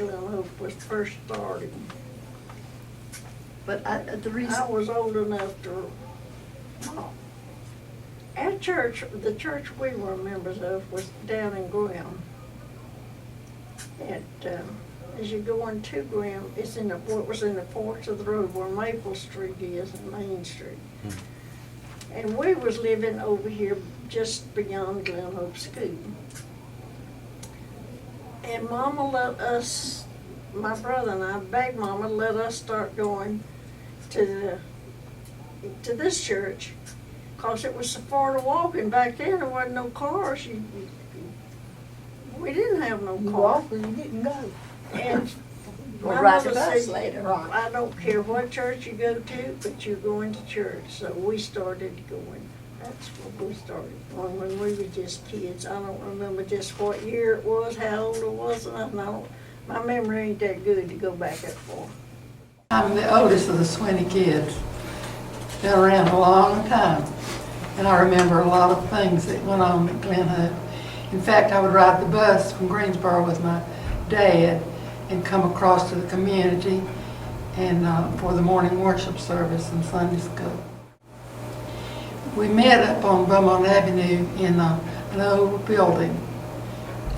Glen Hope was first starting. But the reason, I was old enough to, our church, the church we were members of was down in Graham. As you go into Graham, it's in what was in the forks of the road where Maple Street is and Main Street. And we was living over here just beyond Glen Hope School. And Mama let us, my brother and I begged Mama to let us start going to this church, cause it was so far to walk, and back then there wasn't no cars. We didn't have no you car. walked or you didn't go. And Or my ride the mother bus said, later on. I don't care what church you go to, but you're going to church. So we started going. That's what we started going when we were just kids. I don't remember just what year it was, how old it was, and I don't. My memory ain't that good to go back that far. I'm the oldest of the Swinney kids. Been around a long time. And I remember a lot of things that went on at Glen Hope. In fact, I would ride the bus from Greensboro with my dad and come across to the community and for the morning worship service and Sunday school. We met up on Beaumont Avenue in an old building.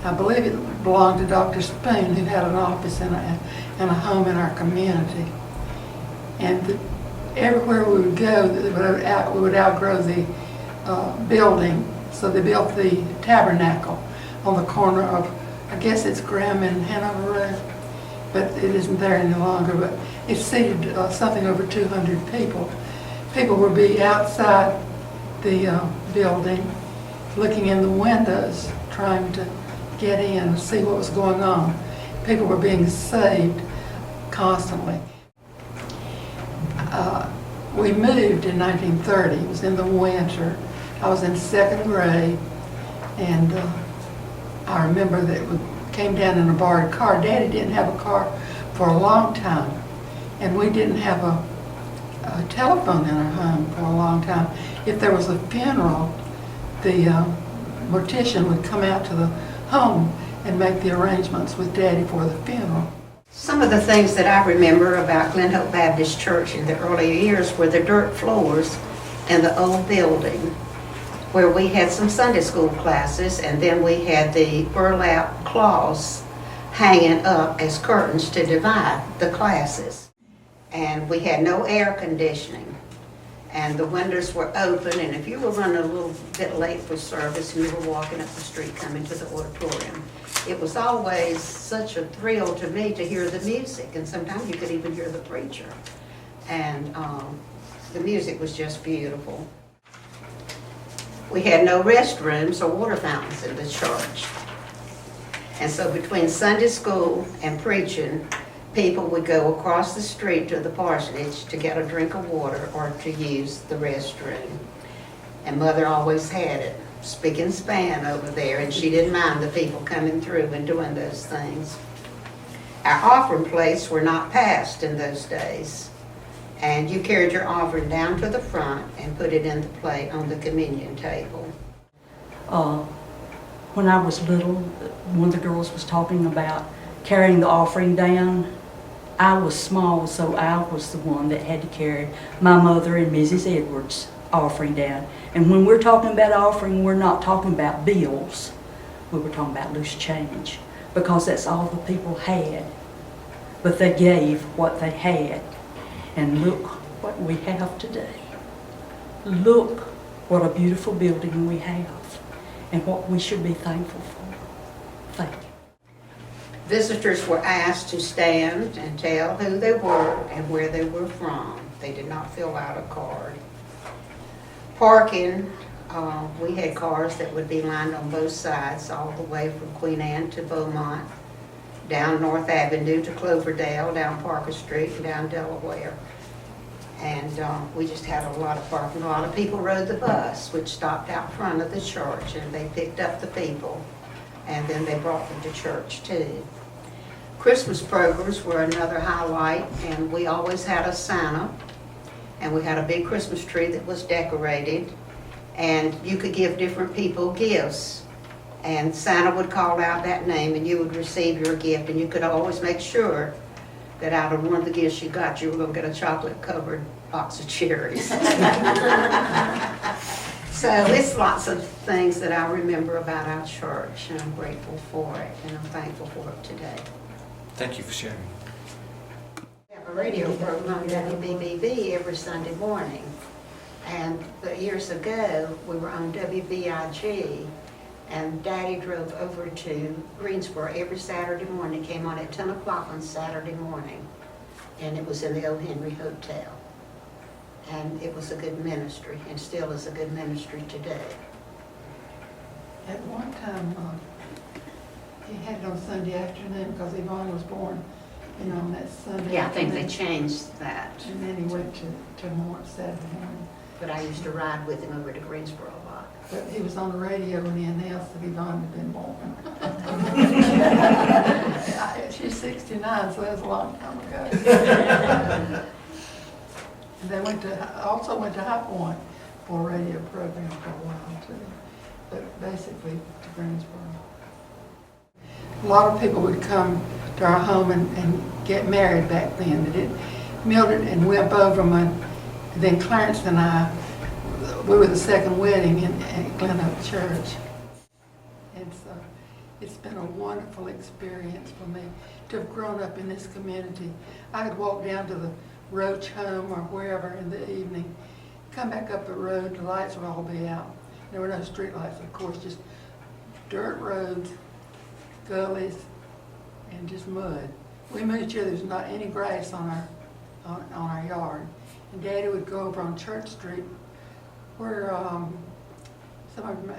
I believe it belonged to Dr. Spoon, who had an office and a home in our community. And everywhere we would go, we would outgrow the building, so they built the tabernacle on the corner of, I guess it's Graham and Hanover Road, but it isn't there any longer, but it seated something over 200 people. People would be outside the building, looking in the windows, trying to get in and see what was going on. People were being saved constantly. We moved in 1930. It was in the winter. I was in second grade, and I remember that we came down in a borrowed car. Daddy didn't have a car for a long time, and we didn't have a telephone in our home for a long time. If there was a funeral, the mortician would come out to the home and make the arrangements with Daddy for the funeral. Some of the things that I remember about Glen Hope Baptist Church in the earlier years were the dirt floors in the old building, where we had some Sunday school classes, and then we had the burlap cloths hanging up as curtains to divide the classes. And we had no air conditioning, and the windows were open, and if you were running a little bit late for service and you were walking up the street coming to the auditorium, it was always such a thrill to me to hear the music, and sometimes you could even hear the preacher. And the music was just beautiful. We had no restrooms or water fountains in the church. And so between Sunday school and preaching, people would go across the street to the parsonage to get a drink of water or to use the restroom. And Mother always had it, spick and span over there, and she didn't mind the people coming through and doing those things. Our offering plates were not passed in those days, and you carried your offering down to the front and put it in the plate on the communion table. When I was little, one of the girls was talking about carrying the offering down. I was small, so I was the one that had to carry my mother and Mrs. Edwards' offering down. And when we're talking about offering, we're not talking about bills. We were talking about loose change, because that's all the people had. But they gave what they had. And look what we have today. Look what a beautiful building we have, and what we should be thankful for. Thank you. Visitors were asked to stand and tell who they were and where they were from. They did not fill out a card. Parking, we had cars that would be lined on both sides, all the way from Queen Anne to Beaumont, down North Avenue to Cloverdale, down Parker Street, and down Delaware. And we just had a lot of parking. A lot of people rode the bus, which stopped out front of the church, and they picked up the people, and then they brought them to church too. Christmas programs were another highlight, and we always had a Santa, and we had a big Christmas tree that was decorated, and you could give different people gifts And Santa would call out that name and you would receive your gift, and you could always make sure that out of one of the gifts you got, you were gonna get a chocolate-covered box of cherries. So it's lots of things that I remember about our church, and I'm grateful for it, and I'm thankful for it today. Thank you for sharing. We have a radio program on WBBB every Sunday morning. And years ago, we were on WBIG, and Daddy drove over to Greensboro every Saturday morning, came on at 10 o'clock on Saturday morning, and it was in the O. Henry Hotel. And it was a good ministry, and still is a good ministry today. At one time, he had it on Sunday afternoon because Yvonne was born, on that Sunday. Yeah, I think they afternoon. changed that, And then he went to Saturday morning. but I used to ride with him over to Greensboro a lot. But he was on the radio when he announced that Yvonne had been born. She's 69, so that's a long time ago. And they also went to High Point for a radio program for a while too, but basically to Greensboro. A lot of people would come to our home and get married back then. Mildred and Wimp Overman, and then Clarence and I, we were the second wedding at Glen Oak Church. And so it's been a wonderful experience for me to have grown up in this community. I could walk down to the Roach home or wherever in the evening, come back up the road, the lights would all be out. There were no street lights, of course, just dirt roads, gullies, and just mud. We moved here, there's not any grass on our yard. And Daddy would go over on Church Street where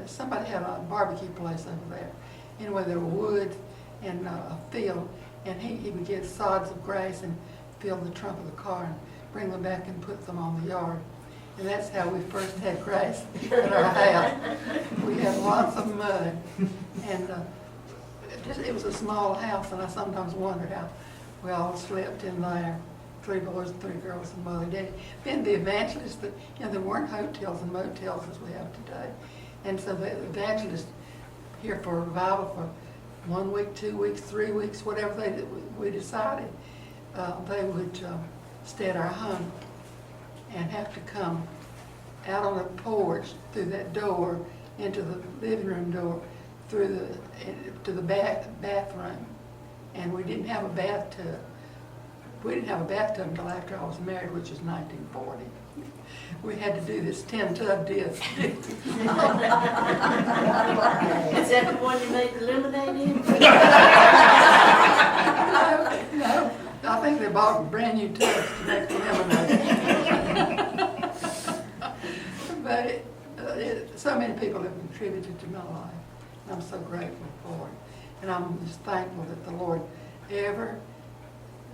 somebody had a barbecue place over there. Anyway, there were woods and a field, and he would get sods of grass and fill the trunk of the car and bring them back and put them on the yard. And that's how we first had grass in our house. We had lots of mud. And it was a small house, and I sometimes wondered how we all slept in there. 3 boys and 3 girls and Mother and Daddy. Being the evangelists, there weren't hotels and motels as we have today. And so the evangelists here for revival for 1 week, 2 weeks, 3 weeks, whatever we decided, they would stay at our home and have to come out on the porch through that door into the living room door to the bathroom. And we didn't have a bathtub. We didn't have a bathtub until after I was married, which was 1940. We had to do this 10-tub deal. Is that the one you made the lemonade in? No, I think they bought brand new tubs to make the lemonade. But so many people have contributed to my life, and I'm so grateful for it. And I'm just thankful that the Lord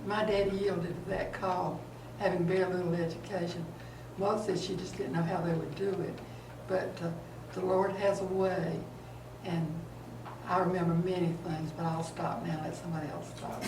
my daddy yielded to that call, having very little education. Mother said she just didn't know how they would do it. But the Lord has a way, and I remember many things, but I'll stop now, let somebody else stop.